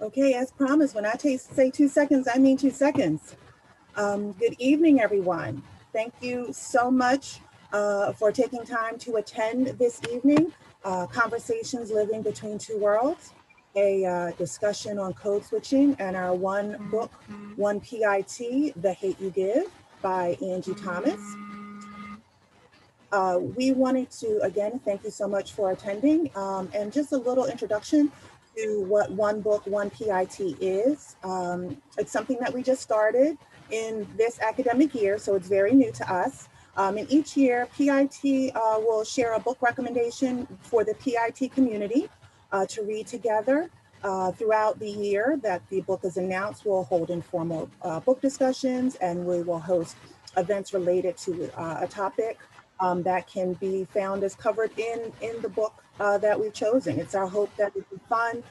Okay, as promised, when I say 2 seconds, I mean 2 seconds. Good evening, everyone. Thank you so much for taking time to attend this evening. Conversations Living Between Two Worlds, a discussion on code switching and our one book, one PIT, The Hate You Give by Angie Thomas. We wanted to, again, thank you so much for attending, and just a little introduction to what One Book, One PIT is. It's something that we just started in this academic year, so it's very new to us. And each year, PIT will share a book recommendation for the PIT community to read together. Throughout the year that the book is announced, we'll hold informal book discussions, and we will host events related to a topic that can be found as covered in the book that we've chosen. It's our hope that it's a fun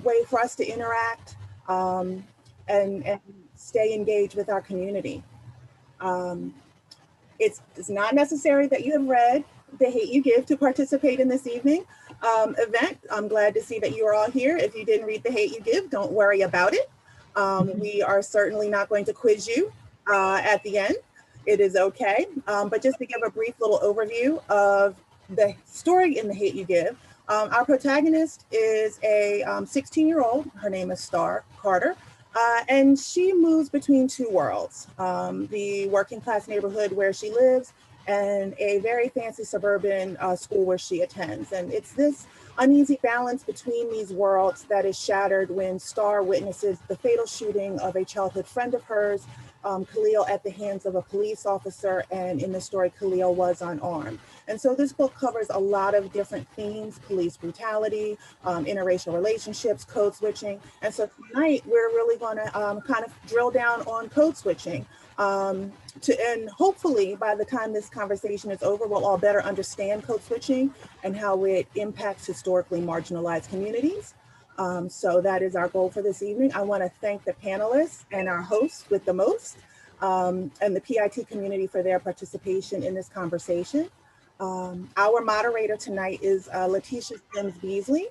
way for us to interact and stay engaged with our community. It's not necessary that you have read The Hate You Give to participate in this evening event. I'm glad to see that you are all here. If you didn't read The Hate You Give, don't worry about it. We are certainly not going to quiz you at the end. It is okay. But just to give a brief little overview of the story in The Hate You Give, our protagonist is a 16-year-old. Her name is Star Carter. And she moves between two worlds, the working class neighborhood where she lives and a very fancy suburban school where she attends. And it's this uneasy balance between these worlds that is shattered when Star witnesses the fatal shooting of a childhood friend of hers, Khalil, at the hands of a police officer. And in the story, Khalil was unarmed. And so this book covers a lot of different themes: police brutality, interracial relationships, code switching. And so tonight we're really going to kind of drill down on code switching. And hopefully by the time this conversation is over, we'll all better understand code switching and how it impacts historically marginalized communities. So that is our goal for this evening. I want to thank the panelists and our hosts with the most, and the PIT community for their participation in this conversation. Our moderator tonight is Letitia Sims Beasley,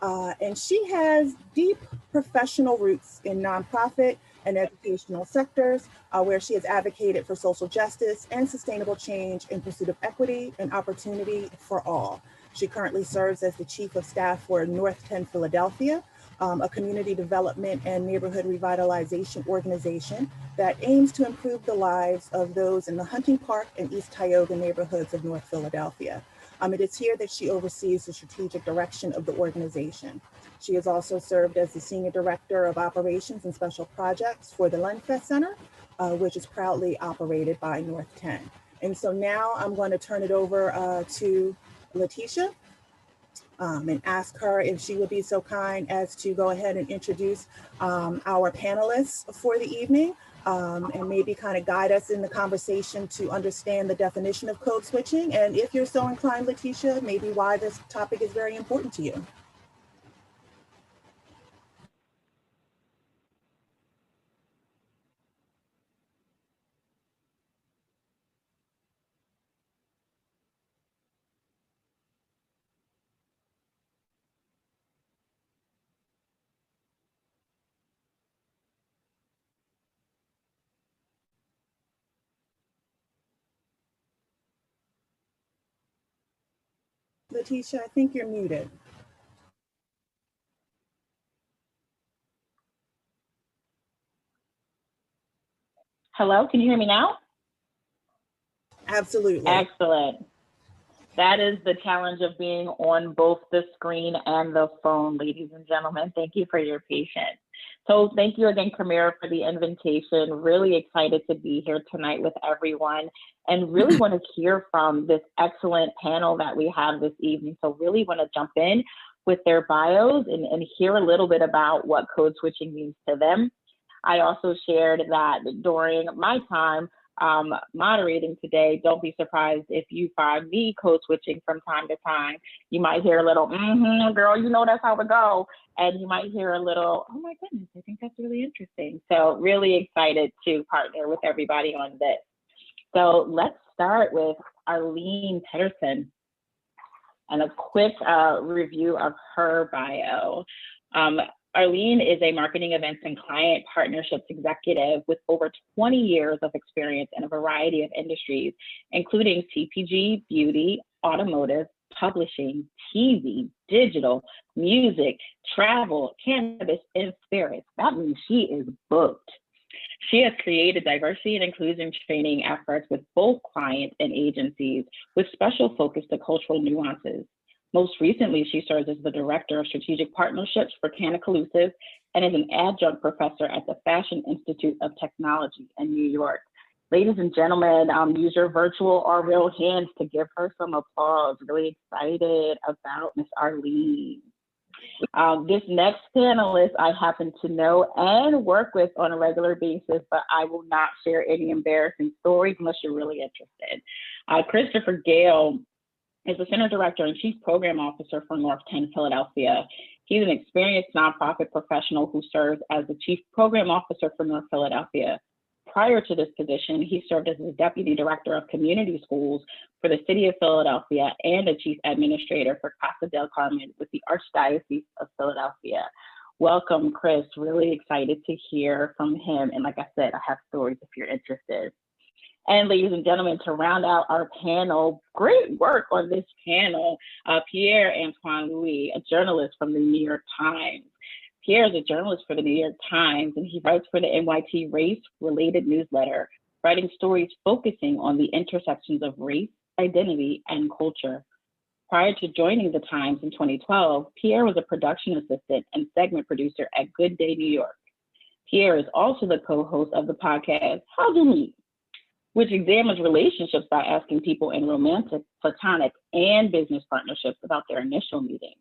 and she has deep professional roots in nonprofit and educational sectors, where she has advocated for social justice and sustainable change in pursuit of equity and opportunity for all. She currently serves as the Chief of Staff for North 10 Philadelphia, a community development and neighborhood revitalization organization that aims to improve the lives of those in the Hunting Park and East Tioga neighborhoods of North Philadelphia. It is here that she oversees the strategic direction of the organization. She has also served as the Senior Director of Operations and Special Projects for the Lenfest Center, which is proudly operated by North 10. And so now I'm going to turn it over to Letitia and ask her if she would be so kind as to go ahead and introduce our panelists for the evening, and maybe kind of guide us in the conversation to understand the definition of code switching. And if you're so inclined, Letitia, maybe why this topic is very important to you. Letitia, I think you're muted. Hello, can you hear me now? Absolutely. Excellent. That is the challenge of being on both the screen and the phone, ladies and gentlemen. Thank you for your patience. So thank you again, Kamira, for the invitation. Really excited to be here tonight with everyone and really want to hear from this excellent panel that we have this evening. So really want to jump in with their bios and hear a little bit about what code switching means to them. I also shared that during my time moderating today, don't be surprised if you find me code switching from time to time. You might hear a little, girl, you know that's how it go. And you might hear a little, oh my goodness, I think that's really interesting. So really excited to partner with everybody on this. So let's start with Arlene Pedersen and a quick review of her bio. Arlene is a marketing events and client partnerships executive with over 20 years of experience in a variety of industries, including CPG, beauty, automotive, publishing, TV, digital, music, travel, cannabis, and spirits. That means she is booked. She has created diversity and inclusion training efforts with both clients and agencies with special focus to cultural nuances. Most recently, she serves as the Director of Strategic Partnerships for Cannacollusive and is an adjunct professor at the Fashion Institute of Technology in New York. Ladies and gentlemen, use your virtual or real hands to give her some applause. Really excited about Miss Arlene. This next panelist I happen to know and work with on a regular basis, but I will not share any embarrassing stories unless you're really interested. Christopher Gale is the Center Director and Chief Program Officer for North 10 Philadelphia. He's an experienced nonprofit professional who serves as the Chief Program Officer for North Philadelphia. Prior to this position, he served as the Deputy Director of Community Schools for the City of Philadelphia and the Chief Administrator for Casa del Carmen with the Archdiocese of Philadelphia. Welcome, Chris. Really excited to hear from him. And like I said, I have stories if you're interested. And ladies and gentlemen, to round out our panel, great work on this panel, Pierre-Antoine Louis, a journalist from the New York Times. Pierre is a journalist for the New York Times, and he writes for the NYT Race-Related newsletter, writing stories focusing on the intersections of race, identity, and culture. Prior to joining the Times in 2012, Pierre was a production assistant and segment producer at Good Day New York. Pierre is also the co-host of the podcast, How'd You Meet?, which examines relationships by asking people in romantic, platonic, and business partnerships about their initial meeting.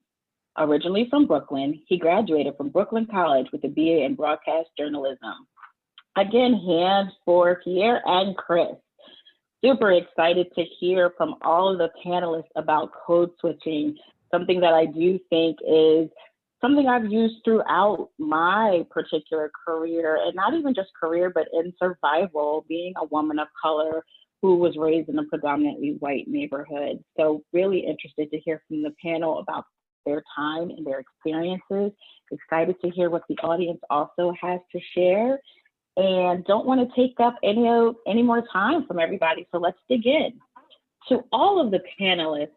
Originally from Brooklyn, he graduated from Brooklyn College with a BA in broadcast journalism. Again, hands for Pierre and Chris. Super excited to hear from all of the panelists about code switching, something that I do think is something I've used throughout my particular career, and not even just career, but in survival, being a woman of color who was raised in a predominantly white neighborhood. So really interested to hear from the panel about their time and their experiences. Excited to hear what the audience also has to share, and don't want to take up any more time from everybody. So let's dig in. To all of the panelists,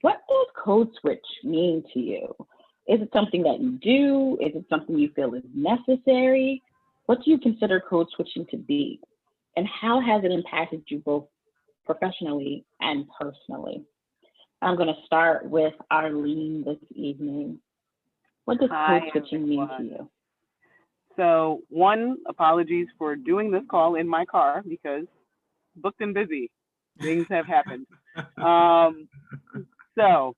what does code switch mean to you? Is it something that you do? Is it something you feel is necessary? What do you consider code switching to be? And how has it impacted you both professionally and personally? I'm going to start with Arlene this evening. What does code switching mean to you? So, one, apologies for doing this call in my car because booked and busy. Things have happened. So,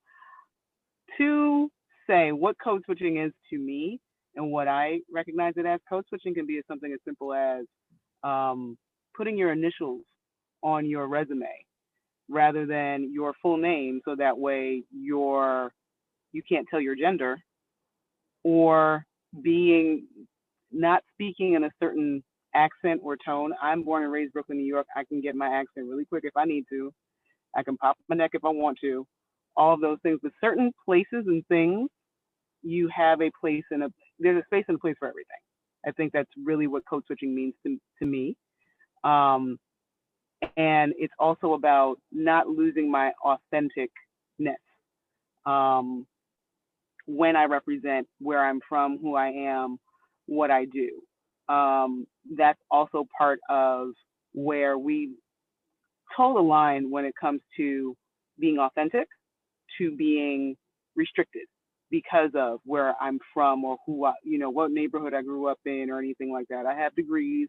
to say what code switching is to me and what I recognize it as, code switching can be something as simple as putting your initials on your resume rather than your full name, so that way you can't tell your gender, or not speaking in a certain accent or tone. I'm born and raised Brooklyn, New York. I can get my accent really quick if I need to. I can pop my neck if I want to. All of those things. But certain places and things, you have a place there's a space and a place for everything. I think that's really what code switching means to me. And it's also about not losing my authenticness when I represent where I'm from, who I am, what I do. That's also part of where we toe the line when it comes to being authentic to being restricted because of where I'm from or what neighborhood I grew up in or anything like that. I have degrees.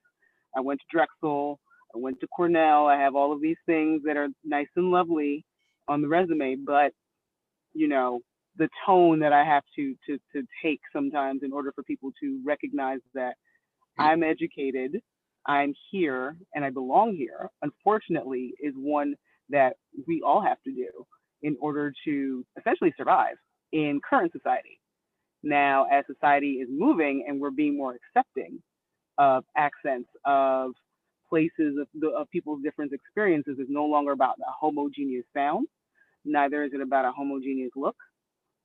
I went to Drexel. I went to Cornell. I have all of these things that are nice and lovely on the resume, but the tone that I have to take sometimes in order for people to recognize that I'm educated, I'm here, and I belong here, unfortunately, is one that we all have to do in order to essentially survive in current society. Now, as society is moving and we're being more accepting of accents, of places, of people's different experiences, is no longer about a homogeneous sound. Neither is it about a homogeneous look.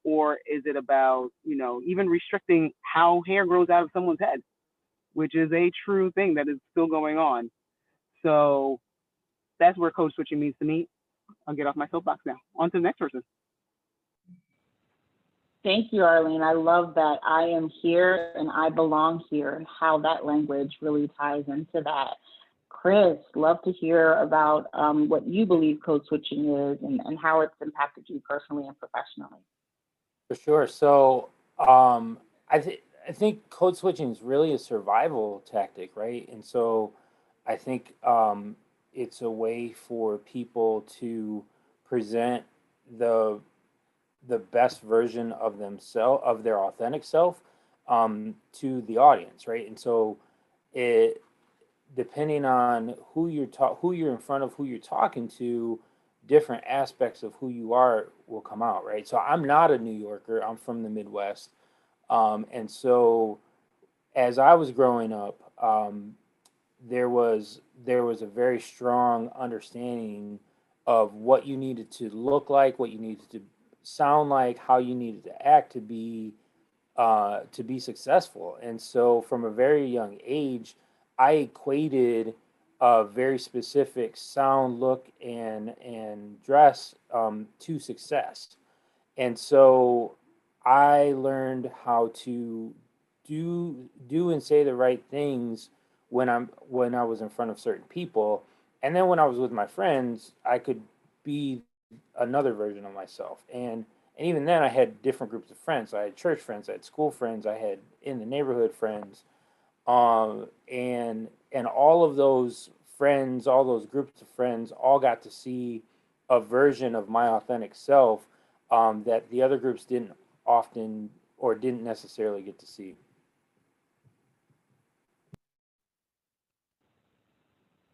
or is it about, even restricting how hair grows out of someone's head, which is a true thing that is still going on. So that's where code switching means to me. I'll get off my soapbox now. On to the next person. Thank you, Arlene. I love that I am here and I belong here, and how that language really ties into that. Chris, love to hear about what you believe code switching is, and how it's impacted you personally and professionally. For sure. So I think code switching is really a survival tactic, right? And so I think it's a way for people to present the the best version of themselves, of their authentic self, to the audience, right? And so it, depending on who you're in front of, who you're talking to, different aspects of who you are will come out, right? So I'm not a New Yorker. I'm from the Midwest, and so as I was growing up, there was a very strong understanding of what you needed to look like, what you needed to sound like, how you needed to act to be successful. And so from a very young age, I equated a very specific sound, look, and dress to success. And so I learned how to do and say the right things when I was in front of certain people. And then when I was with my friends, I could be another version of myself. And even then I had different groups of friends. I had church friends, I had school friends, I had in the neighborhood friends. And all of those friends, all those groups of friends, all got to see a version of my authentic self, that the other groups didn't often or didn't necessarily get to see.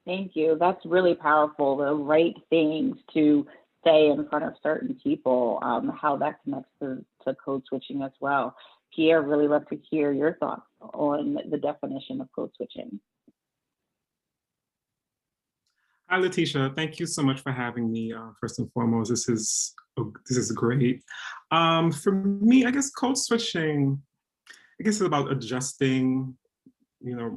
Thank you. That's really powerful. The right things to say in front of certain people, how that connects to code switching as well. Pierre, really love to hear your thoughts on the definition of code switching. Hi, Letitia. Thank you so much for having me. First and foremost, this is great. For me, I guess code switching, I guess it's about adjusting,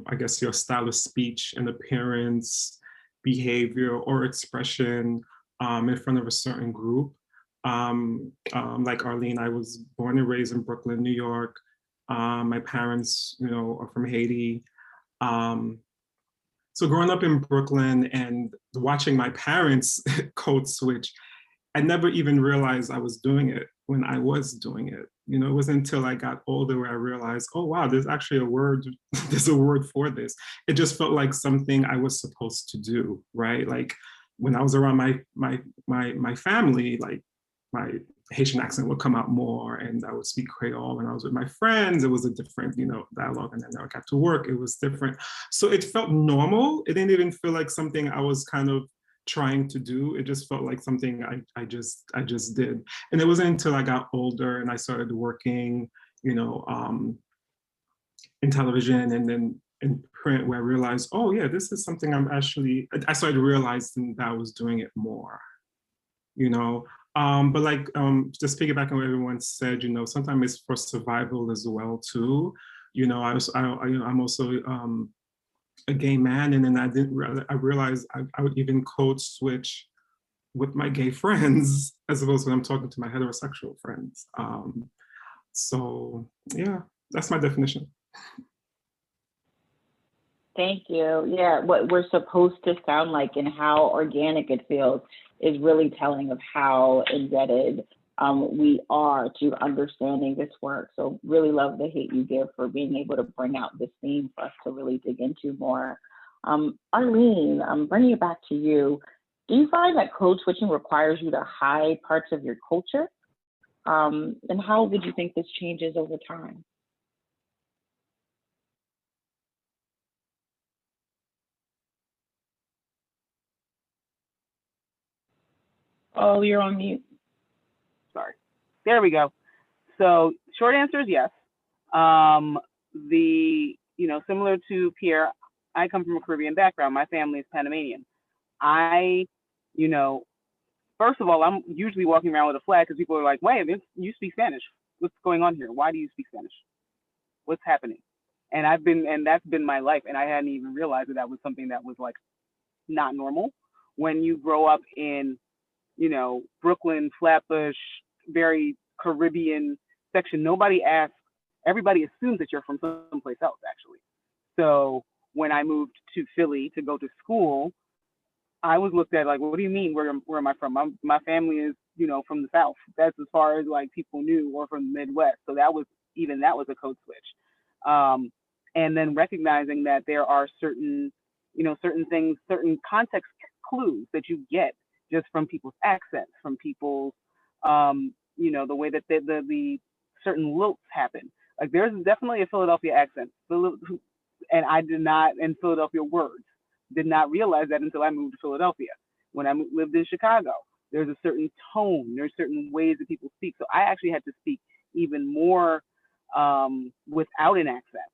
I guess your style of speech and appearance, behavior, or expression in front of a certain group. Like Arlene, I was born and raised in Brooklyn, New York. My parents, are from Haiti. So growing up in Brooklyn and watching my parents code switch, I never even realized I was doing it when I was doing it. It wasn't until I got older where I realized, oh wow, there's actually a word, there's a word for this. It just felt like something I was supposed to do, right? Like when I was around my family, like my Haitian accent would come out more and I would speak Creole. When I was with my friends, it was a different, dialogue. And then when I got to work, it was different. So it felt normal. It didn't even feel like something I was kind of trying to do. It just felt like something I just did. And it wasn't until I got older and I started working, in television and then in print where I realized, oh yeah, this is something I started realizing that I was doing it more, but like just piggybacking on what everyone said, sometimes it's for survival as well too. I'm also a gay man, and then I realized I would even code switch with my gay friends as opposed to when I'm talking to my heterosexual friends. So yeah, that's my definition. Thank you. Yeah, what we're supposed to sound like and how organic it feels is really telling of how indebted we are to understanding this work. So really love the hate you give for being able to bring out this theme for us to really dig into more. Arlene, I'm bringing it back to you. Do you find that code switching requires you to hide parts of your culture? And how would you think this changes over time? Oh, you're on mute. Sorry. There we go. So short answer is yes. Similar to Pierre, I come from a Caribbean background. My family is Panamanian. I, first of all, I'm usually walking around with a flag because people are like, wait, you speak Spanish. What's going on here? Why do you speak Spanish? What's happening? And that's been my life. And I hadn't even realized that was something that was like not normal. When you grow up in, Brooklyn, Flatbush, very Caribbean section, nobody asks, everybody assumes that you're from someplace else, actually. So when I moved to Philly to go to school, I was looked at like, what do you mean? Where am I from? My family is, from the South. That's as far as like people knew, or from the Midwest. So that was a code switch. And then recognizing that there are certain things, certain context clues that you get just from people's accents, from people's, the way that the certain lilts happen. Like there's definitely a Philadelphia accent, and I did not, in Philadelphia words, did not realize that until I moved to Philadelphia. When I lived in Chicago, there's a certain tone, there's certain ways that people speak. So I actually had to speak even more without an accent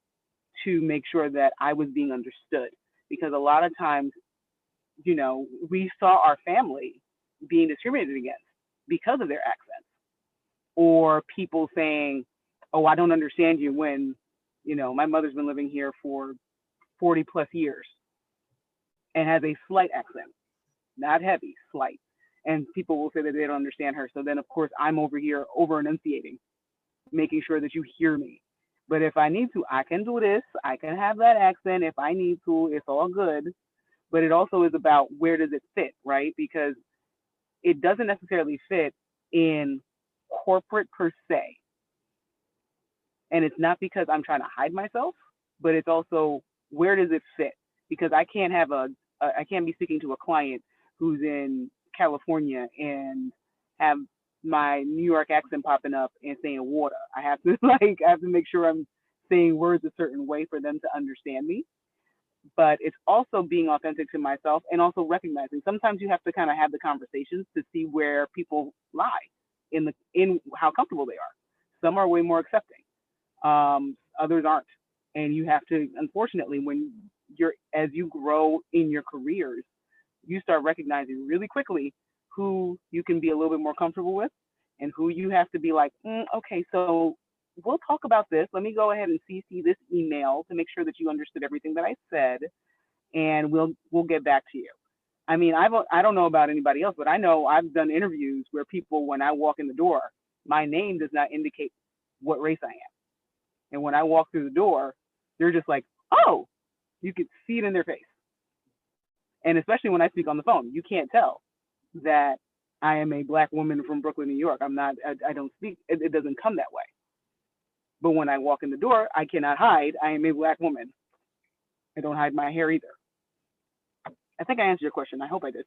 to make sure that I was being understood. Because a lot of times, we saw our family being discriminated against because of their accents, or people saying, oh, I don't understand you, when, my mother's been living here for 40 plus years and has a slight accent, not heavy, slight. And people will say that they don't understand her. So then, of course, I'm over here over enunciating, making sure that you hear me. But if I need to, I can do this. I can have that accent if I need to. It's all good. But it also is about where does it fit, right? Because it doesn't necessarily fit in corporate per se. And it's not because I'm trying to hide myself, but it's also where does it fit? Because I can't be speaking to a client who's in California and have my New York accent popping up and saying water. I have to make sure I'm saying words a certain way for them to understand me. But it's also being authentic to myself, and also recognizing sometimes you have to kind of have the conversations to see where people lie in how comfortable they are. Some are way more accepting. Others aren't. And you have to, unfortunately, as you grow in your careers, you start recognizing really quickly who you can be a little bit more comfortable with and who you have to be like, okay, so we'll talk about this. Let me go ahead and CC this email to make sure that you understood everything that I said, and we'll get back to you. I mean, I don't know about anybody else, but I know I've done interviews where people, when I walk in the door, my name does not indicate what race I am. And when I walk through the door, they're just like, oh, you could see it in their face. And especially when I speak on the phone, you can't tell that I am a Black woman from Brooklyn, New York. I don't speak, it doesn't come that way. But when I walk in the door, I cannot hide I am a Black woman. I don't hide my hair either. I think I answered your question. I hope I did.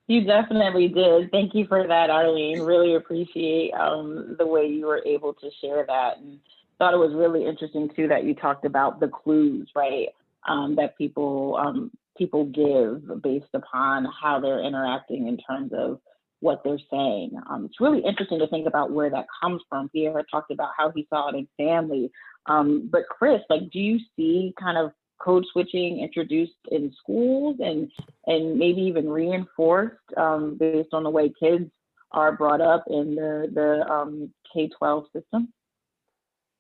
You definitely did. Thank you for that, Arlene. Really appreciate the way you were able to share that. And thought it was really interesting too that you talked about the clues, right? That people give based upon how they're interacting in terms of what they're saying. It's really interesting to think about where that comes from. Pierre talked about how he saw it in family. But Chris, do you see kind of code switching introduced in schools and maybe even reinforced based on the way kids are brought up in the K-12 system?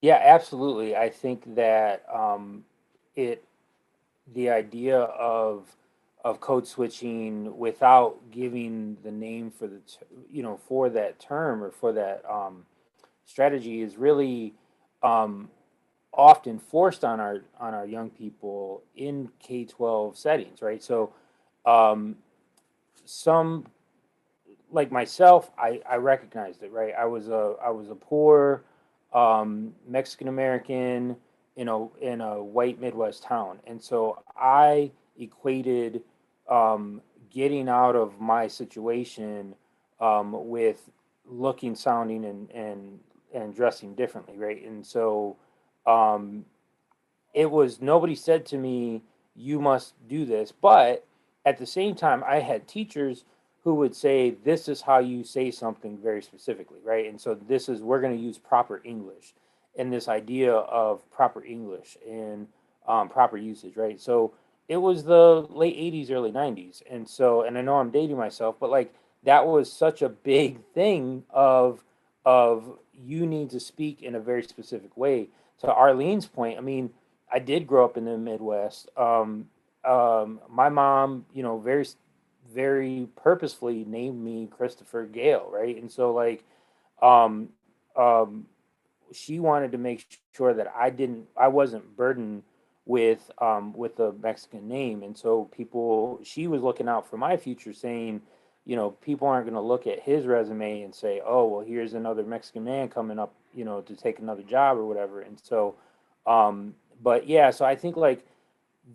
Yeah, absolutely. I think that the idea of code switching without giving the name for for that term or for that strategy is really often forced on our young people in K-12 settings, right? So some, like myself, I recognized it, right? I was a poor Mexican American in a white Midwest town, and so I equated getting out of my situation with looking, sounding, and dressing differently, right? And so it was, nobody said to me, you must do this, but at the same time, I had teachers who would say, this is how you say something very specifically, right? And so we're going to use proper English, and this idea of proper English and proper usage, right? So it was the late 80s, early 90s. And so, and I know I'm dating myself, but like that was such a big thing of you need to speak in a very specific way. To Arlene's point, I mean, I did grow up in the Midwest. My mom, you know, very purposefully named me Christopher Gale, right? And so like um um she wanted to make sure that I wasn't burdened with a Mexican name. And so people, she was looking out for my future, saying, you know, people aren't going to look at his resume and say, oh, well, here's another Mexican man coming up, you know, to take another job or whatever. And so, but yeah, so I think like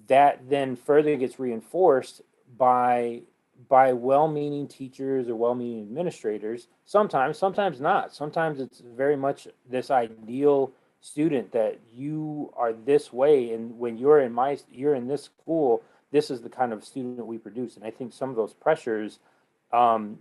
that then further gets reinforced by well-meaning teachers or well-meaning administrators. Sometimes not. Sometimes it's very much this ideal student that you are this way, and when you're in this school, this is the kind of student we produce. And I think some of those pressures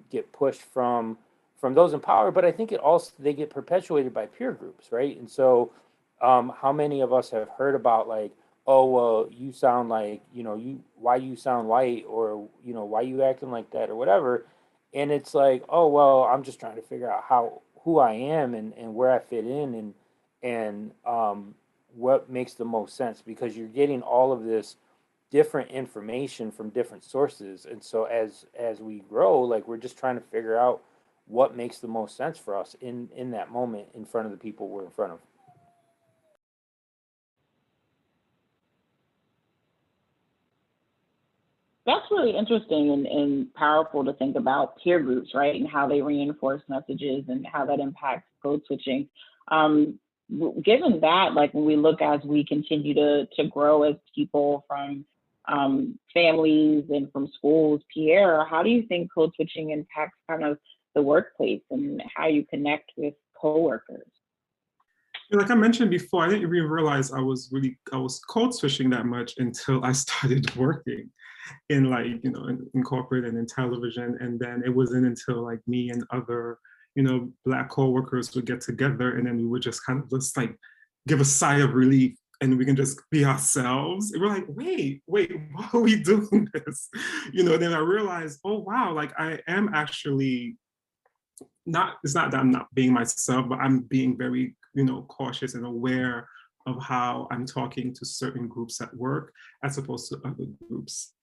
get pushed from those in power, but I think it also they get perpetuated by peer groups, right? And so how many of us have heard about like, oh well, you sound like, you know, you why you sound white, or you know, why you acting like that or whatever. And it's like, oh well, I'm just trying to figure out how who I am and where I fit in, and what makes the most sense, because you're getting all of this different information from different sources. And so as we grow, like we're just trying to figure out what makes the most sense for us in that moment in front of the people we're in front of. That's really interesting and powerful to think about peer groups, right? And how they reinforce messages and how that impacts code switching. Given that, like when we look as we continue to grow as people from families and from schools, Pierre, how do you think code switching impacts kind of the workplace and how you connect with coworkers? Like I mentioned before, I didn't even realize I was code switching that much until I started working in like, you know, in corporate and in television. And then it wasn't until like me and other, you know, Black coworkers would get together, and then we would just kind of just like give a sigh of relief, and we can just be ourselves. And we're like, wait, why are we doing this? You know, then I realized, oh wow, like I am actually not, it's not that I'm not being myself, but I'm being very, you know, cautious and aware of how I'm talking to certain groups at work as opposed to other groups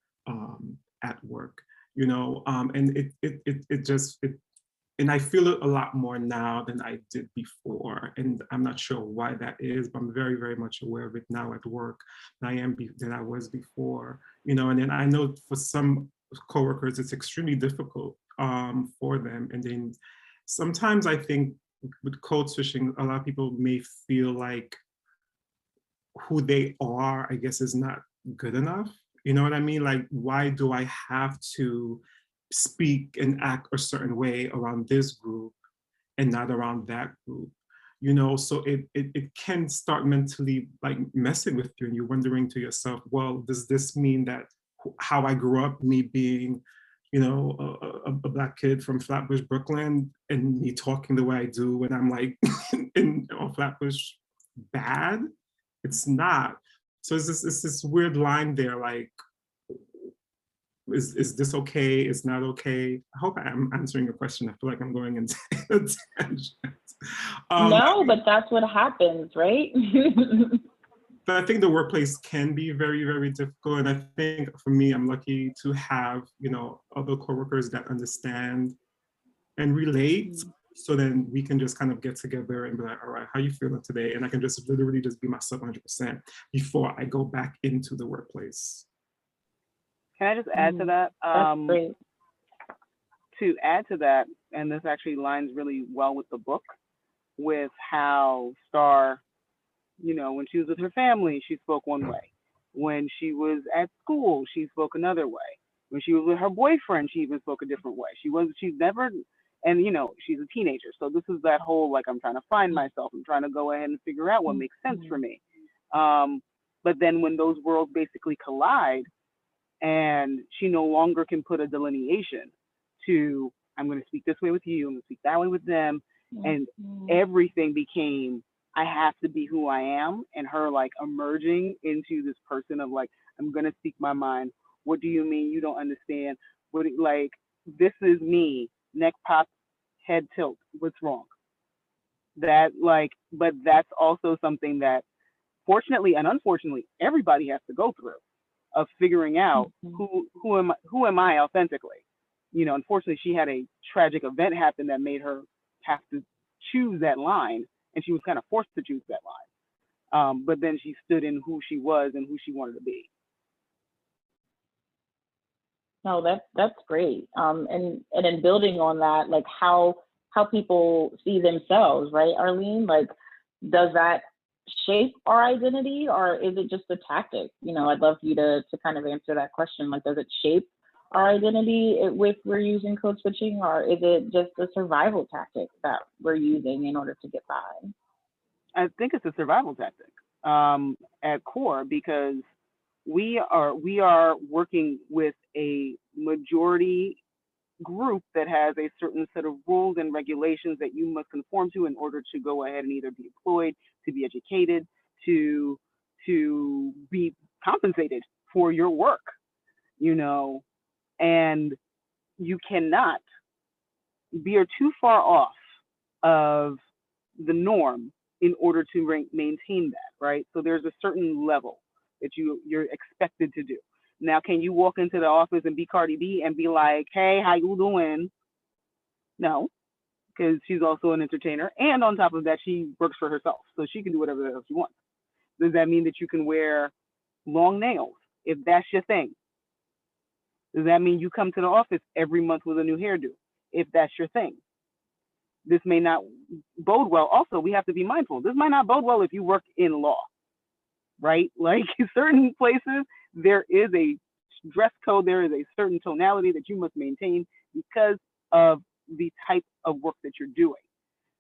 at work, you know, and it just, and I feel it a lot more now than I did before. And I'm not sure why that is, but I'm very, very much aware of it now at work than I was before, you know. And then I know for some coworkers, it's extremely difficult for them. And then sometimes I think with code switching, a lot of people may feel like who they are, I guess, is not good enough. You know what I mean? Like, why do I have to speak and act a certain way around this group and not around that group? You know, so it can start mentally like messing with you, and you're wondering to yourself, well, does this mean that how I grew up, me being, you know, a Black kid from Flatbush, Brooklyn, and me talking the way I do when I'm like in Flatbush bad? It's not. So it's this weird line there, like, is this okay? It's not okay. I hope I'm answering your question. I feel like I'm going into a tangent. No, but that's what happens, right? But I think the workplace can be very, very difficult. And I think for me, I'm lucky to have, you know, other coworkers that understand and relate. So then we can just kind of get together and be like, all right, how you feeling today? And I can just literally just be myself 100% before I go back into the workplace. Can I just add to that? That's great. To add to that, and this actually lines really well with the book, with how Star, you know, when she was with her family, she spoke one way. When she was at school, she spoke another way. When she was with her boyfriend, she even spoke a different way. She's never, and you know, she's a teenager. So this is that whole, like, I'm trying to find myself. I'm trying to go ahead and figure out what makes sense for me. But then when those worlds basically collide, and she no longer can put a delineation to, I'm going to speak this way with you, I'm going to speak that way with them, and everything became, I have to be who I am, and her like emerging into this person of like, I'm going to speak my mind. What do you mean you don't understand? Like, this is me, neck pop, head tilt. What's wrong? That, like, but that's also something that, fortunately and unfortunately, everybody has to go through, of figuring out who am I authentically. You know, unfortunately, she had a tragic event happen that made her have to choose that line, and she was kind of forced to choose that line. But then she stood in who she was and who she wanted to be. No, that's great. And in building on that, like how people see themselves, right, Arlene? Like, does that shape our identity, or is it just a tactic? You know, I'd love for you to kind of answer that question. Like, does it shape our identity if we're using code switching, or is it just a survival tactic that we're using in order to get by? I think it's a survival tactic at core, because we are working with a majority group that has a certain set of rules and regulations that you must conform to in order to go ahead and either be employed, to be educated, to be compensated for your work, you know, and you cannot veer too far off of the norm in order to maintain that, right? So there's a certain level that you're expected to do. Now, can you walk into the office and be Cardi B and be like, hey, how you doing? No, because she's also an entertainer. And on top of that, she works for herself, so she can do whatever the hell she wants. Does that mean that you can wear long nails if that's your thing? Does that mean you come to the office every month with a new hairdo if that's your thing? This may not bode well. Also, we have to be mindful. This might not bode well if you work in law, right? Like, in certain places, there is a dress code, there is a certain tonality that you must maintain because of the type of work that you're doing,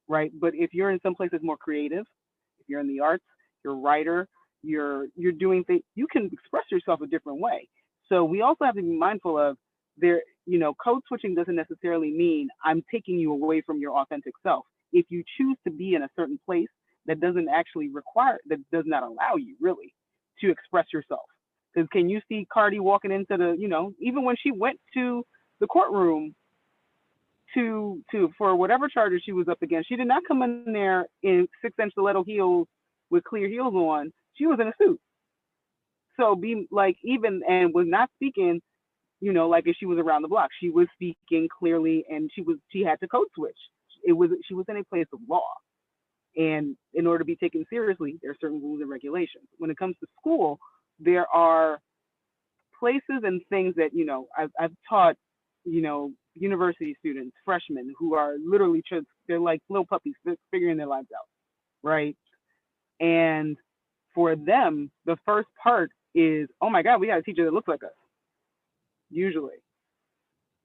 right? But if you're in some places more creative, if you're in the arts, you're a writer, you're doing things, you can express yourself a different way. So we also have to be mindful of there, you know, code switching doesn't necessarily mean I'm taking you away from your authentic self. If you choose to be in a certain place that doesn't actually require, that does not allow you really to express yourself. Because can you see Cardi walking into the, you know, even when she went to the courtroom to for whatever charges she was up against, she did not come in there in 6-inch stiletto heels with clear heels on. She was in a suit. So be like, even, and was not speaking, you know, like if she was around the block, she was speaking clearly, and she had to code switch. She was in a place of law. And in order to be taken seriously, there are certain rules and regulations. When it comes to school, there are places and things that, you know, I've taught, you know, university students, freshmen, who are literally just, they're like little puppies figuring their lives out, right? And for them, the first part is, oh my God, we got a teacher that looks like us. Usually,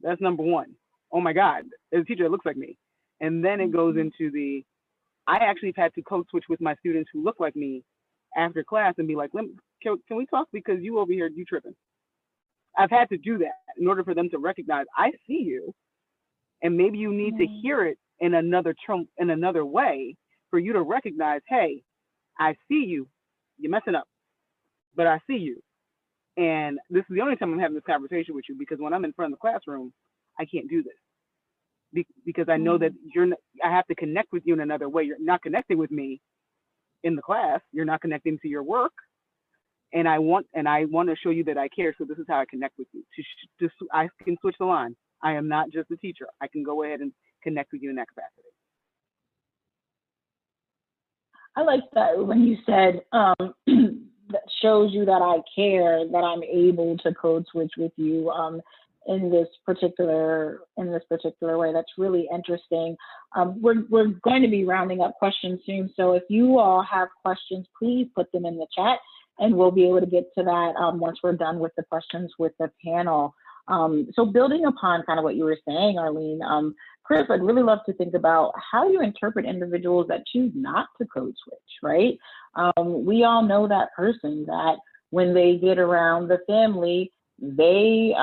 that's number one. Oh my God, there's a teacher that looks like me. And then it goes into I actually have had to code switch with my students who look like me after class and be like, can we talk, because you over here, you tripping. I've had to do that in order for them to recognize, I see you, and maybe you need to hear it in another way for you to recognize, hey, I see you, you're messing up, but I see you. And this is the only time I'm having this conversation with you, because when I'm in front of the classroom, I can't do this because I know that I have to connect with you in another way. You're not connecting with me in the class. You're not connecting to your work. And I want to show you that I care. So this is how I connect with you. I can switch the line. I am not just a teacher. I can go ahead and connect with you in that capacity. I like that when you said that shows you that I care, that I'm able to code switch with you in this particular way. That's really interesting. We're going to be rounding up questions soon, so if you all have questions, please put them in the chat, and we'll be able to get to that once we're done with the questions with the panel. So building upon kind of what you were saying, Arlene, Chris, I'd really love to think about how you interpret individuals that choose not to code switch, right? We all know that person that when they get around the family, they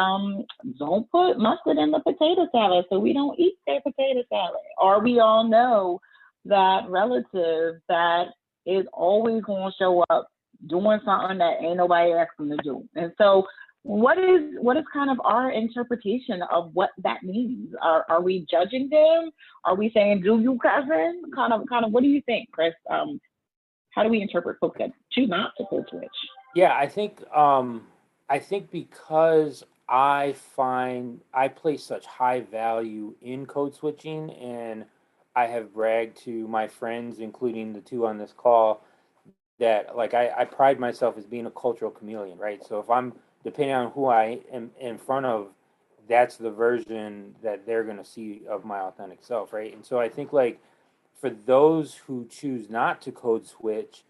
don't put mustard in the potato salad, so we don't eat their potato salad. Or we all know that relative that is always going to show up doing something that ain't nobody asked them to do. And so what is kind of our interpretation of what that means? Are we judging them? Are we saying, do you, cousin? Kind of, what do you think, Chris? How do we interpret folks that choose not to code switch? Yeah, I think because I find I place such high value in code switching, and I have bragged to my friends, including the two on this call, that like I pride myself as being a cultural chameleon, right? So if I'm depending on who I am in front of, that's the version that they're gonna see of my authentic self, right? And so I think like for those who choose not to code switch,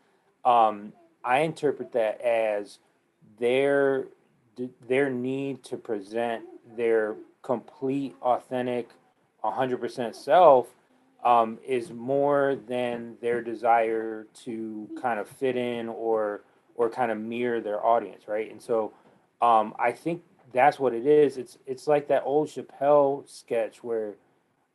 um, I interpret that as their their need to present their complete, authentic, 100% self is more than their desire to kind of fit in or kind of mirror their audience, right? And so I think that's what it is. It's like that old Chappelle sketch where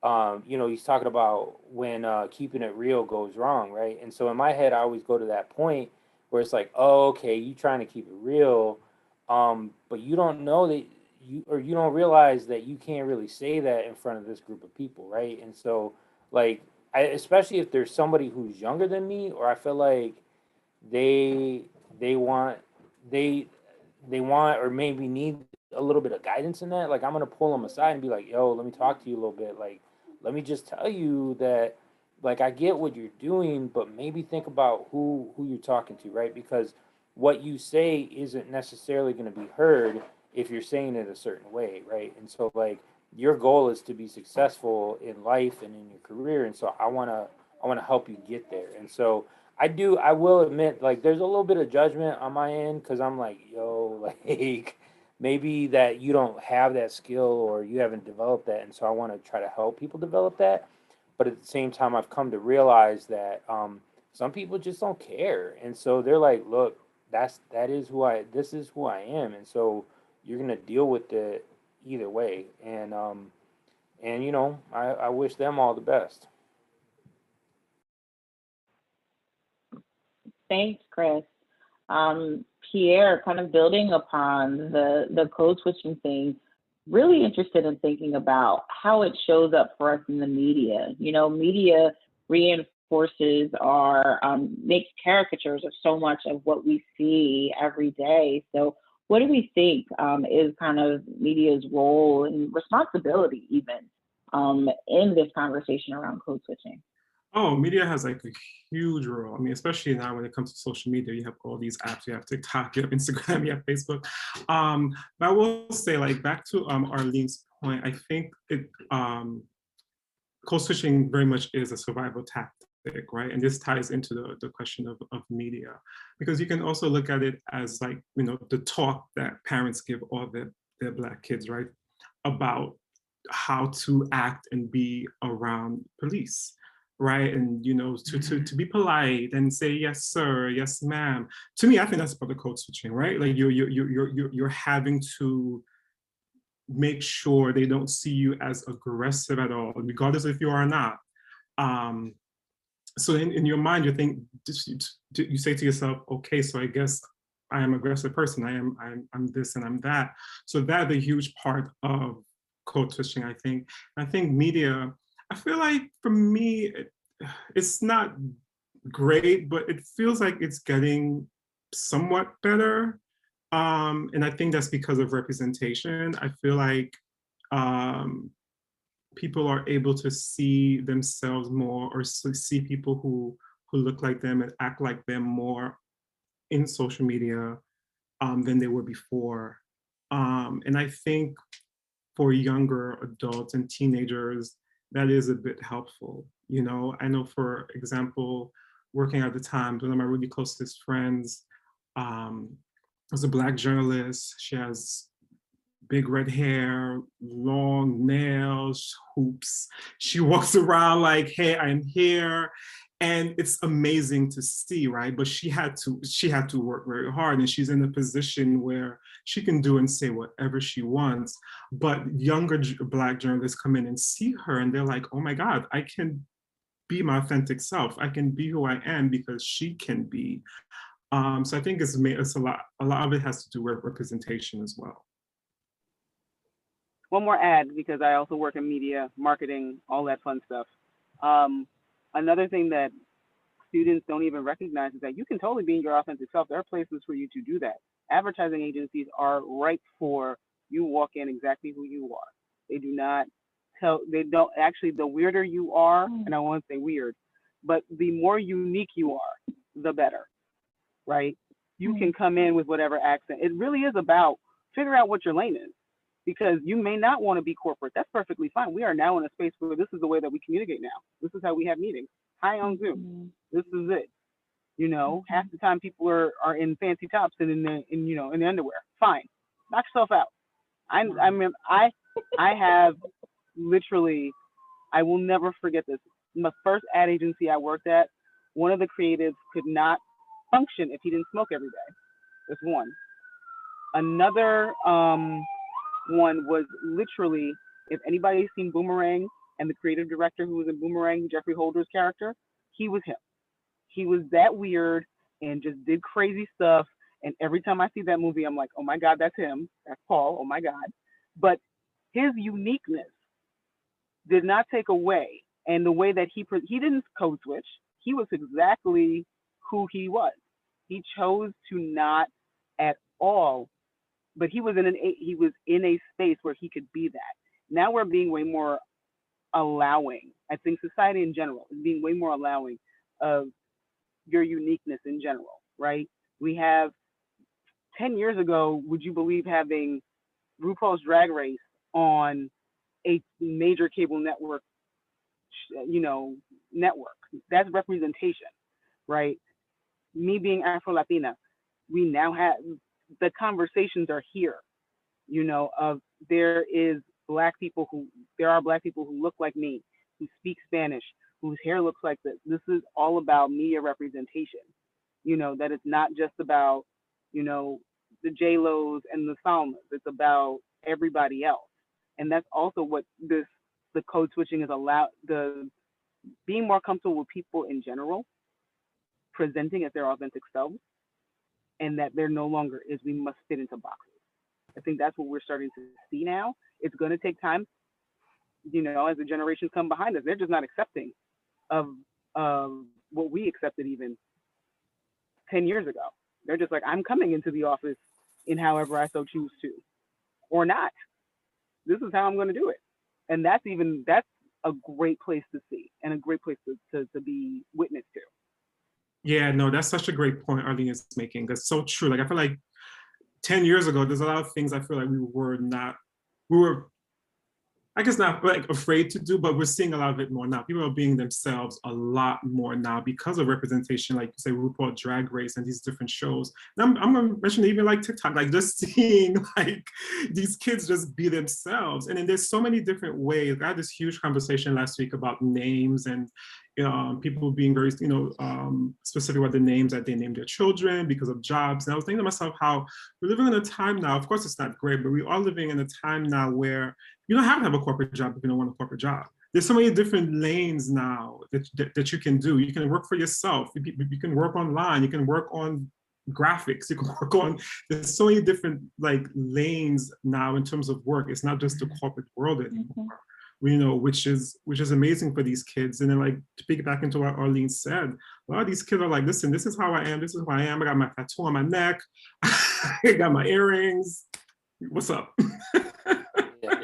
he's talking about when keeping it real goes wrong, right? And so in my head, I always go to that point where it's like, oh, okay, you trying to keep it real, but you don't know that you don't realize that you can't really say that in front of this group of people, right? And so, like, especially if there's somebody who's younger than me, or I feel like they they want they they want or maybe need a little bit of guidance in that, like I'm gonna pull them aside and be like, yo, let me talk to you a little bit. Like, let me just tell you that like I get what you're doing, but maybe think about who you're talking to, right? Because what you say isn't necessarily gonna be heard if you're saying it a certain way, right? And so like your goal is to be successful in life and in your career. And so I wanna help you get there. And so I will admit, like, there's a little bit of judgment on my end because I'm like, yo, like, maybe that you don't have that skill or you haven't developed that. And so I want to try to help people develop that. But at the same time, I've come to realize that some people just don't care. And so they're like, look, this is who I am. And so you're going to deal with it either way. And I wish them all the best. Thanks, Chris. Pierre, kind of building upon the code switching thing, really interested in thinking about how it shows up for us in the media. Media reinforces or makes caricatures of so much of what we see every day. So what do we think is kind of media's role and responsibility even in this conversation around code switching? Oh, media has like a huge role. I mean, especially now when it comes to social media, you have all these apps. You have TikTok, you have Instagram, you have Facebook. But I will say, like, back to Arlene's point, I think code switching very much is a survival tactic, right? And this ties into the question of media, because you can also look at it as like, the talk that parents give all their Black kids, right? About how to act and be around police, right? And to be polite and say yes sir, yes ma'am. To me, I think that's part of code switching, right? Like you're having to make sure they don't see you as aggressive at all, regardless if you are or not. So in your mind, you say to yourself, okay, so I guess I am an aggressive person. I'm this and I'm that. So that's a huge part of code switching, I think. I think media, I feel like for me, it's not great, but it feels like it's getting somewhat better. And I think that's because of representation. I feel like people are able to see themselves more, or see people who look like them and act like them more in social media than they were before. And I think for younger adults and teenagers, that is a bit helpful. I know, for example, working at the Times, one of my really closest friends was a Black journalist. She has big red hair, long nails, hoops. She walks around like, hey, I'm here. And it's amazing to see, right? But she had to work very hard, and she's in a position where she can do and say whatever she wants. But younger Black journalists come in and see her, and they're like, oh my God, I can be my authentic self. I can be who I am because she can be. So I think it's a lot of it has to do with representation as well. One more ad, because I also work in media, marketing, all that fun stuff. Another thing that students don't even recognize is that you can totally be in your authentic self. There are places for you to do that. Advertising agencies are ripe for you walk in exactly who you are. They do not they don't actually, the weirder you are, and I won't say weird, but the more unique you are, the better, right? You can come in with whatever accent. It really is about figure out what your lane is, because you may not want to be corporate. That's perfectly fine. We are now in a space where this is the way that we communicate now. This is how we have meetings. Hi on Zoom. This is it. You know, half the time people are in fancy tops and in the underwear. Fine, knock yourself out. I have literally, I will never forget this. My first ad agency I worked at, one of the creatives could not function if he didn't smoke every day. That's one. Another one was literally, if anybody's seen Boomerang and the creative director who was in Boomerang, Jeffrey Holder's character, he was him. He was that weird and just did crazy stuff. And every time I see that movie, I'm like, oh my God, that's him. That's Paul. Oh my God. But his uniqueness did not take away. And the way that he didn't code switch. He was exactly who he was. He chose to not at all, but he was in a space where he could be that. Now we're being way more allowing. I think society in general is being way more allowing of your uniqueness in general, right? We have 10 years ago, would you believe having RuPaul's Drag Race on a major cable network, network? That's representation, right? Me being Afro-Latina, we now have, the conversations are here, of there are Black people who look like me, who speak Spanish, whose hair looks like this. This is all about media representation, that it's not just about, the J-Los and the Salmas. It's about everybody else. And that's also what the code switching is allowed, the being more comfortable with people in general, presenting as their authentic selves, and that there no longer is we must fit into boxes. I think that's what we're starting to see now. It's going to take time, as the generations come behind us. They're just not accepting of what we accepted even 10 years ago. They're just like, I'm coming into the office in however I so choose to, or not. This is how I'm going to do it. And that's a great place to see and a great place to be witness to. Yeah, no, that's such a great point Arlene is making. That's so true. Like, I feel like 10 years ago, there's a lot of things I feel like we were, I guess, not like afraid to do, but we're seeing a lot of it more now. People are being themselves a lot more now because of representation, like you say, RuPaul Drag Race and these different shows. And I'm gonna mention even like TikTok, like just seeing like these kids just be themselves. And then there's so many different ways. I had this huge conversation last week about names and people being very, specific about the names that they name their children because of jobs. And I was thinking to myself how we're living in a time now, of course it's not great, but we are living in a time now where you don't have to have a corporate job if you don't want a corporate job. There's so many different lanes now that you can do. You can work for yourself. You can work online. You can work on graphics. You can work on, there's so many different like lanes now in terms of work. It's not just the corporate world anymore. Which is amazing for these kids. And then like to piggyback into what Arlene said, a lot of these kids are like, listen, this is how I am. This is who I am. I got my tattoo on my neck. I got my earrings. What's up? Yeah.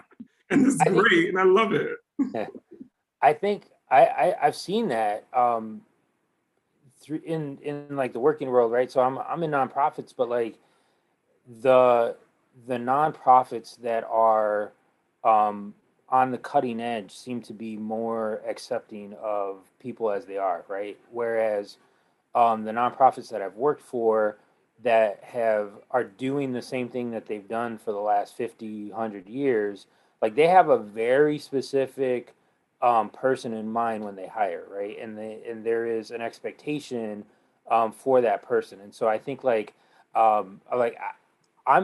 And it's great, and I love it. Yeah. I think I've seen that through in like the working world, right? So I'm in nonprofits, but like the nonprofits that are on the cutting edge seem to be more accepting of people as they are, right? Whereas the nonprofits that I've worked for that are doing the same thing that they've done for the last 50, 100 years, like they have a very specific person in mind when they hire, right? And there is an expectation for that person. And so I think I'm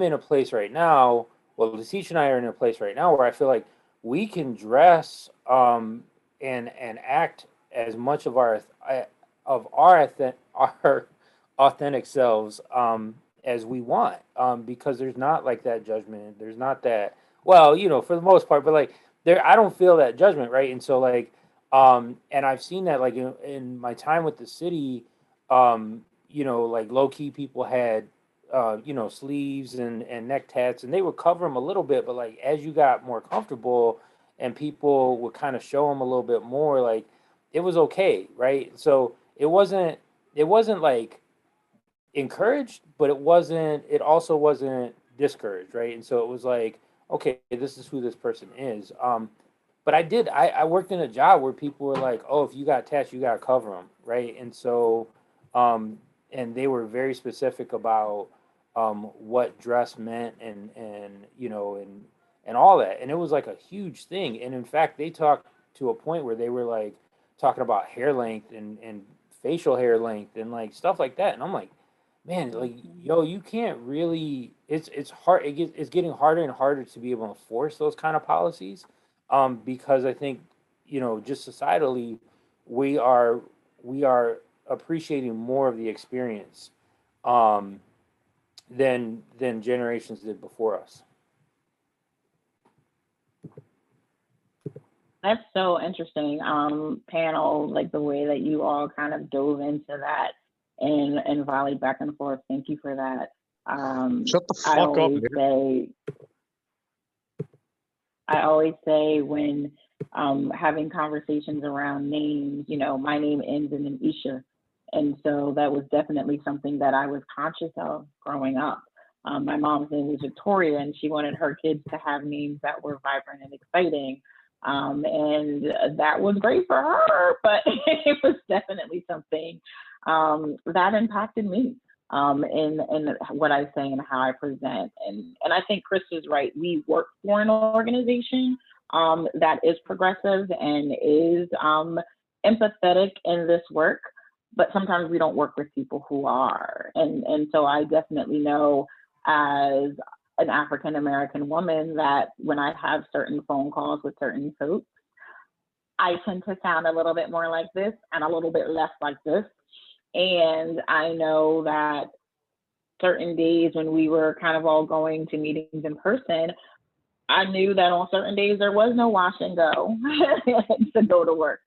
in a place right now, well, Letitia and I are in a place right now where I feel like we can dress and act as much of our authentic selves as we want, because there's not like that judgment. There's not that, well, for the most part, but like there, I don't feel that judgment, right? And so like, and I've seen that like in my time with the city, like low key people had, sleeves and neck tats, and they would cover them a little bit, but like as you got more comfortable, and people would kind of show them a little bit more, like it was okay, right? So it wasn't like encouraged, but it also wasn't discouraged, right? And so it was like, okay, this is who this person is. But I worked in a job where people were like, oh, if you got tats, you got to cover them, right? And so, um, and they were very specific about what dress meant, and all that. And it was like a huge thing. And in fact, they talked to a point where they were like talking about hair length and facial hair length and like stuff like that. And I'm like, man, like, yo, you can't really. It's hard. It's getting harder and harder to be able to enforce those kind of policies, because I think, just societally, we are we are appreciating more of the experience, um, than generations did before us. That's so interesting. Panel, like the way that you all kind of dove into that and volleyed back and forth. Thank you for that. Shut the I fuck up, always nigga. say, I always say when having conversations around names, my name ends in an Isha. And so that was definitely something that I was conscious of growing up. My mom's name was Victoria, and she wanted her kids to have names that were vibrant and exciting. And that was great for her, but it was definitely something that impacted me in what I say and how I present. And I think Chris is right. We work for an organization that is progressive and is empathetic in this work, but sometimes we don't work with people who are. And so I definitely know as an African American woman that when I have certain phone calls with certain folks, I tend to sound a little bit more like this and a little bit less like this. And I know that certain days when we were kind of all going to meetings in person, I knew that on certain days there was no wash and go to go to work.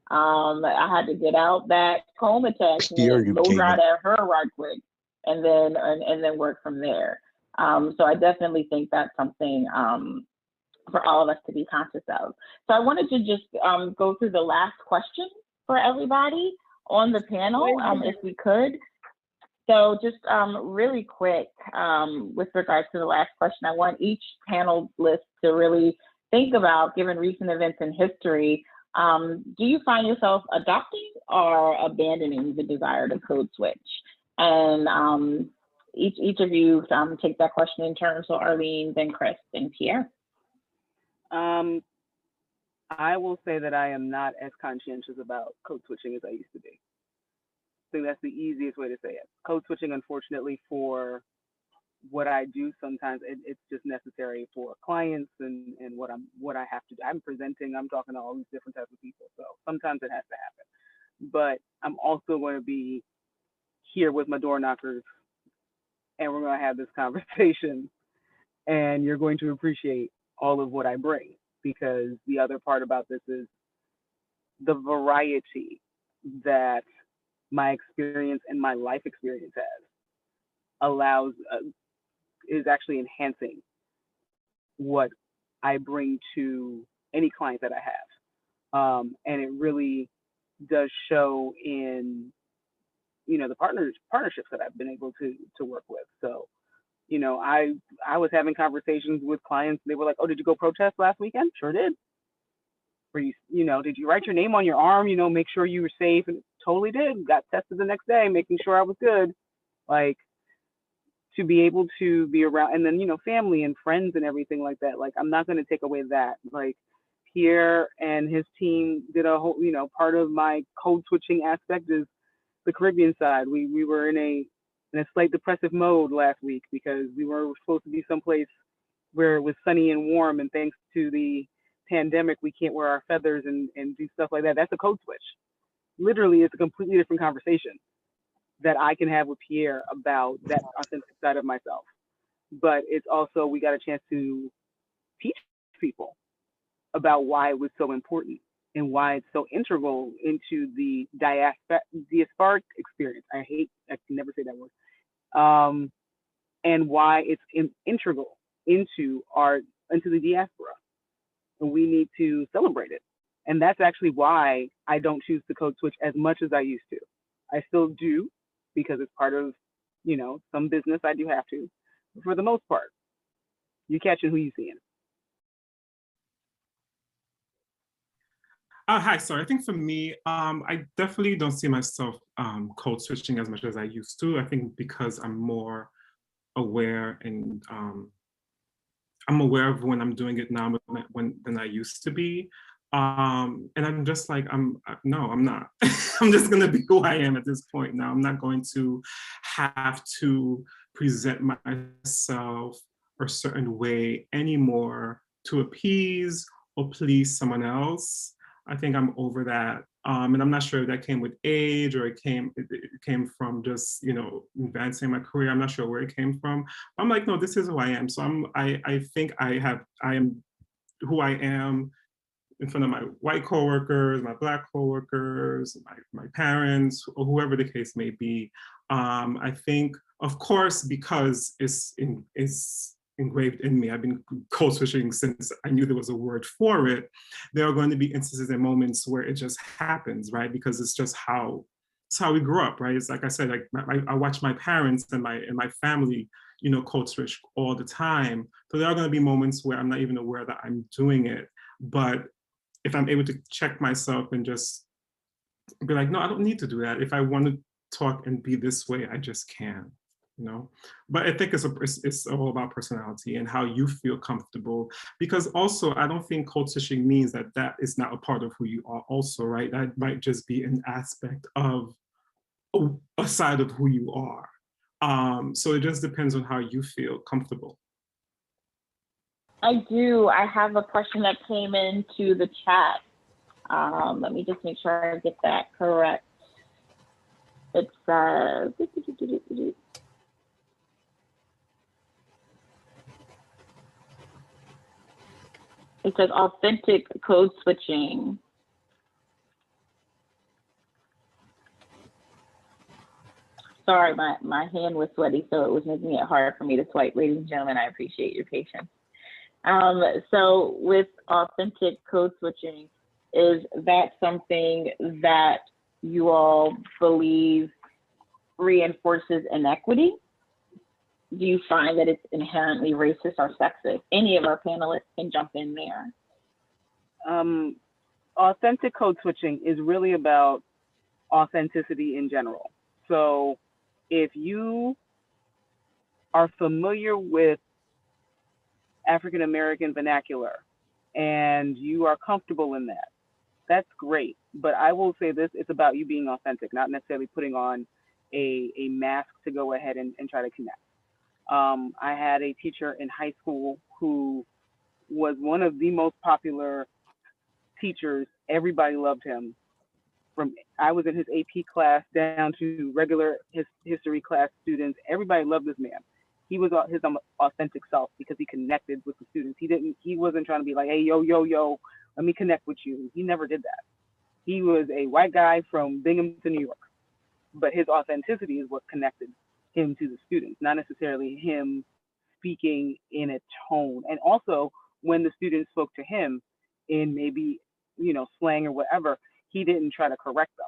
I had to get out that comb Here attachment, you blow dry gaming. that hair right quick, and then work from there. So I definitely think that's something for all of us to be conscious of. So I wanted to just go through the last question for everybody on the panel, if we could. So just really quick, with regards to the last question, I want each panelist to really think about, given recent events in history, do you find yourself adopting or abandoning the desire to code switch? And each of you take that question in turn. So Arlene, then Chris, then Pierre. I will say that I am not as conscientious about code switching as I used to be. I think that's the easiest way to say it. Code switching, unfortunately, for what I do, sometimes it's just necessary for clients and what I have to do. I'm presenting, I'm talking to all these different types of people, so sometimes it has to happen. But I'm also going to be here with my door knockers, and we're going to have this conversation, and you're going to appreciate all of what I bring, because the other part about this is the variety that my experience and my life experience allows is actually enhancing what I bring to any client that I have, and it really does show in the partnerships that I've been able to work with. So I was having conversations with clients. They were like, "Oh, did you go protest last weekend?" Sure did. Were did you write your name on your arm? Make sure you were safe. And totally did. Got tested the next day, making sure I was good. Like, to be able to be around, and then family and friends and everything like that. Like, I'm not going to take away that. Like, Pierre and his team did a whole. Part of my code switching aspect is the Caribbean side. We were in a slight depressive mode last week because we were supposed to be someplace where it was sunny and warm, and thanks to the pandemic, we can't wear our feathers and do stuff like that. That's a code switch. Literally, it's a completely different conversation. that I can have with Pierre about that authentic side of myself. But it's also, we got a chance to teach people about why it was so important and why it's so integral into the diasporic experience. I can never say that word. And why it's integral into the diaspora. And we need to celebrate it. And that's actually why I don't choose to code switch as much as I used to. I still do, because it's part of, some business I do have to. But for the most part, you're catching who you seeing. Hi, sorry. I think for me, I definitely don't see myself code switching as much as I used to. I think because I'm more aware and I'm aware of when I'm doing it now than I used to be. And I'm just like, no, I'm not. I'm just gonna be who I am at this point now. I'm not going to have to present myself a certain way anymore to appease or please someone else. I think I'm over that. And I'm not sure if that came with age or it came from just, advancing my career. I'm not sure where it came from. I'm like, no, this is who I am. So I think I am who I am in front of my white coworkers, my Black coworkers, my parents, or whoever the case may be. I think, of course, because it's engraved in me, I've been code switching since I knew there was a word for it. There are going to be instances and moments where it just happens, right? Because it's just it's how we grew up, right? It's like I said, like I watch my parents and my family, code switch all the time. So there are going to be moments where I'm not even aware that I'm doing it. But if I'm able to check myself and just be like, no, I don't need to do that. If I want to talk and be this way, I just can, But I think it's all about personality and how you feel comfortable. Because also, I don't think code switching means that is not a part of who you are also, right? That might just be an aspect of a side of who you are. So it just depends on how you feel comfortable. I do. I have a question that came into the chat. Let me just make sure I get that correct. It says, authentic code switching. Sorry, my hand was sweaty, so it was making it hard for me to swipe. Ladies and gentlemen, I appreciate your patience. So with authentic code switching, is that something that you all believe reinforces inequity? Do you find that it's inherently racist or sexist? Any of our panelists can jump in there. Authentic code switching is really about authenticity in general. So if you are familiar with African American vernacular and you are comfortable in that, that's great. But I will say this, it's about you being authentic, not necessarily putting on a mask to go ahead and try to connect. I had a teacher in high school who was one of the most popular teachers. Everybody loved him. I was in his AP class down to regular history class students. Everybody loved this man. He was his authentic self because he connected with the students. He wasn't trying to be like, hey, yo, let me connect with you. He never did that. He was a white guy from Binghamton, New York, but his authenticity is what connected him to the students, not necessarily him speaking in a tone. And also when the students spoke to him in maybe, slang or whatever, he didn't try to correct them.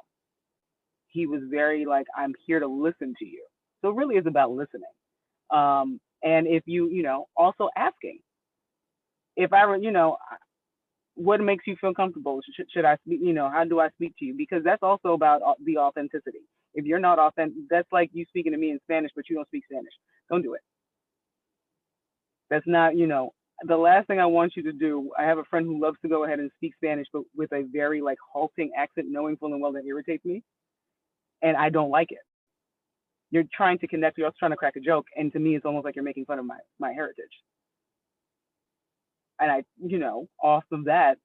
He was very like, I'm here to listen to you. So it really is about listening. And if you, also asking, if I were, what makes you feel comfortable? Should I speak, how do I speak to you? Because that's also about the authenticity. If you're not authentic, that's like you speaking to me in Spanish, but you don't speak Spanish. Don't do it. That's not, the last thing I want you to do. I have a friend who loves to go ahead and speak Spanish, but with a very like halting accent, knowing full and well that irritates me. And I don't like it. You're trying to connect, you're also trying to crack a joke. And to me, it's almost like you're making fun of my heritage. And off of that,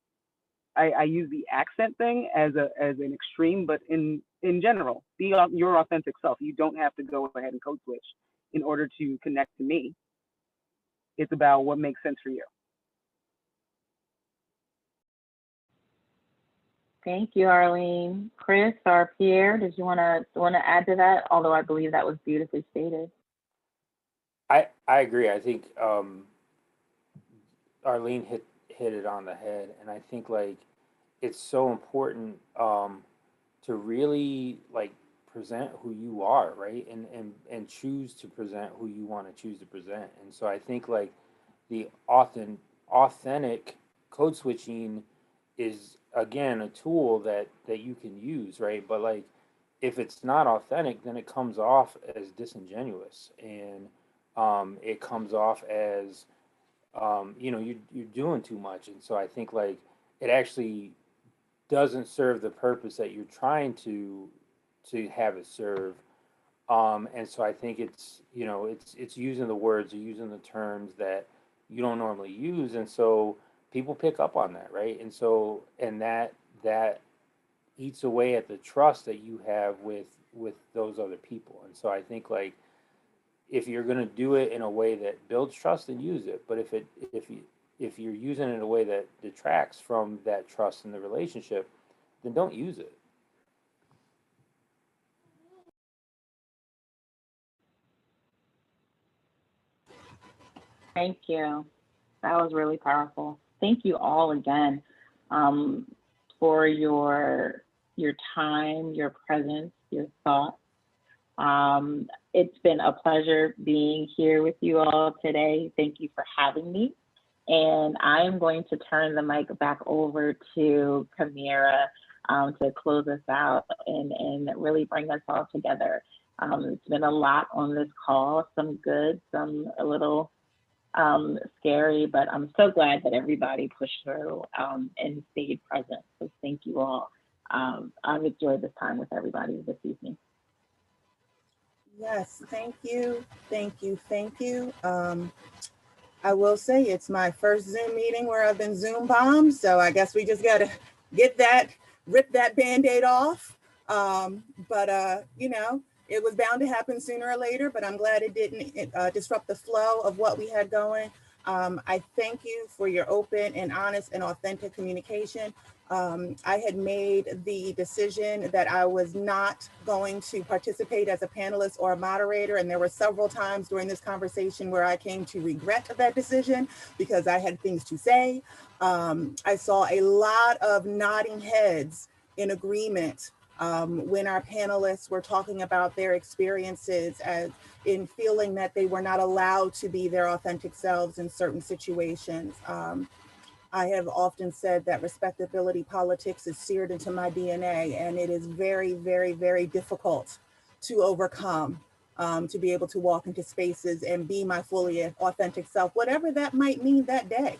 I use the accent thing as an extreme, but in general, be your authentic self. You don't have to go ahead and code switch in order to connect to me. It's about what makes sense for you. Thank you, Arlene. Chris or Pierre, did you want to add to that? Although I believe that was beautifully stated. I agree. I think Arlene hit it on the head, and I think like it's so important to really like present who you are, right? And choose to present who you want to choose to present. And so I think like the authentic code switching is again a tool that you can use, right? But like if it's not authentic, then it comes off as disingenuous, and it comes off as you're doing too much. And so I think like it actually doesn't serve the purpose that you're trying to have it serve. And so I think it's it's using the words or using the terms that you don't normally use, and so people pick up on that, right? And so that eats away at the trust that you have with those other people. And so I think like if you're going to do it in a way that builds trust, then use it. But if you're using it in a way that detracts from that trust in the relationship, then don't use it. Thank you. That was really powerful. Thank you all again for your time, your presence, your thoughts. It's been a pleasure being here with you all today. Thank you for having me. And I am going to turn the mic back over to Kamira to close us out and really bring us all together. It's been a lot on this call, some good, some a little scary, but I'm so glad that everybody pushed through and stayed present. So thank you all. I've enjoyed this time with everybody this evening. Yes, thank you, thank you, thank you. I will say it's my first Zoom meeting where I've been Zoom bombed, so I guess we just gotta rip that Band-Aid off. It was bound to happen sooner or later, but I'm glad it didn't disrupt the flow of what we had going. I thank you for your open and honest and authentic communication. I had made the decision that I was not going to participate as a panelist or a moderator, and there were several times during this conversation where I came to regret that decision because I had things to say. I saw a lot of nodding heads in agreement when our panelists were talking about their experiences as in feeling that they were not allowed to be their authentic selves in certain situations. I have often said that respectability politics is seared into my DNA, and it is very, very, very difficult to overcome, to be able to walk into spaces and be my fully authentic self, whatever that might mean that day.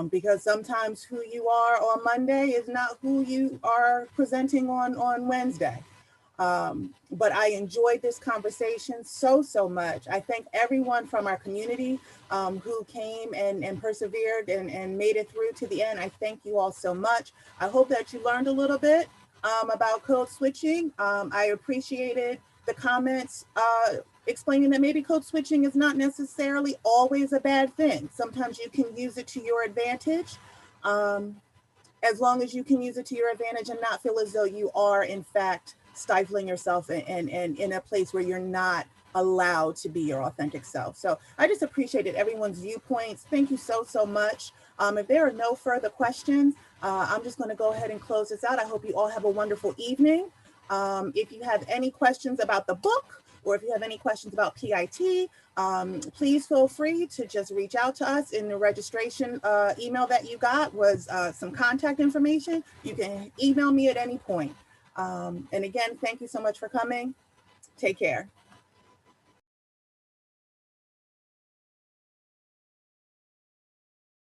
Because sometimes who you are on Monday is not who you are presenting on Wednesday. But I enjoyed this conversation so much. I thank everyone from our community who came and persevered and made it through to the end. I thank you all so much. I hope that you learned a little bit about code switching. I appreciated the comments explaining that maybe code switching is not necessarily always a bad thing. Sometimes you can use it to your advantage. As long as you can use it to your advantage and not feel as though you are in fact stifling yourself and in a place where you're not allowed to be your authentic self. So I just appreciated everyone's viewpoints. Thank you so much. If there are no further questions, I'm just going to go ahead and close this out. I hope you all have a wonderful evening. If you have any questions about the book, or if you have any questions about PIT, please feel free to just reach out to us. In the registration email that you got was some contact information. You can email me at any point. And again, thank you so much for coming. Take care.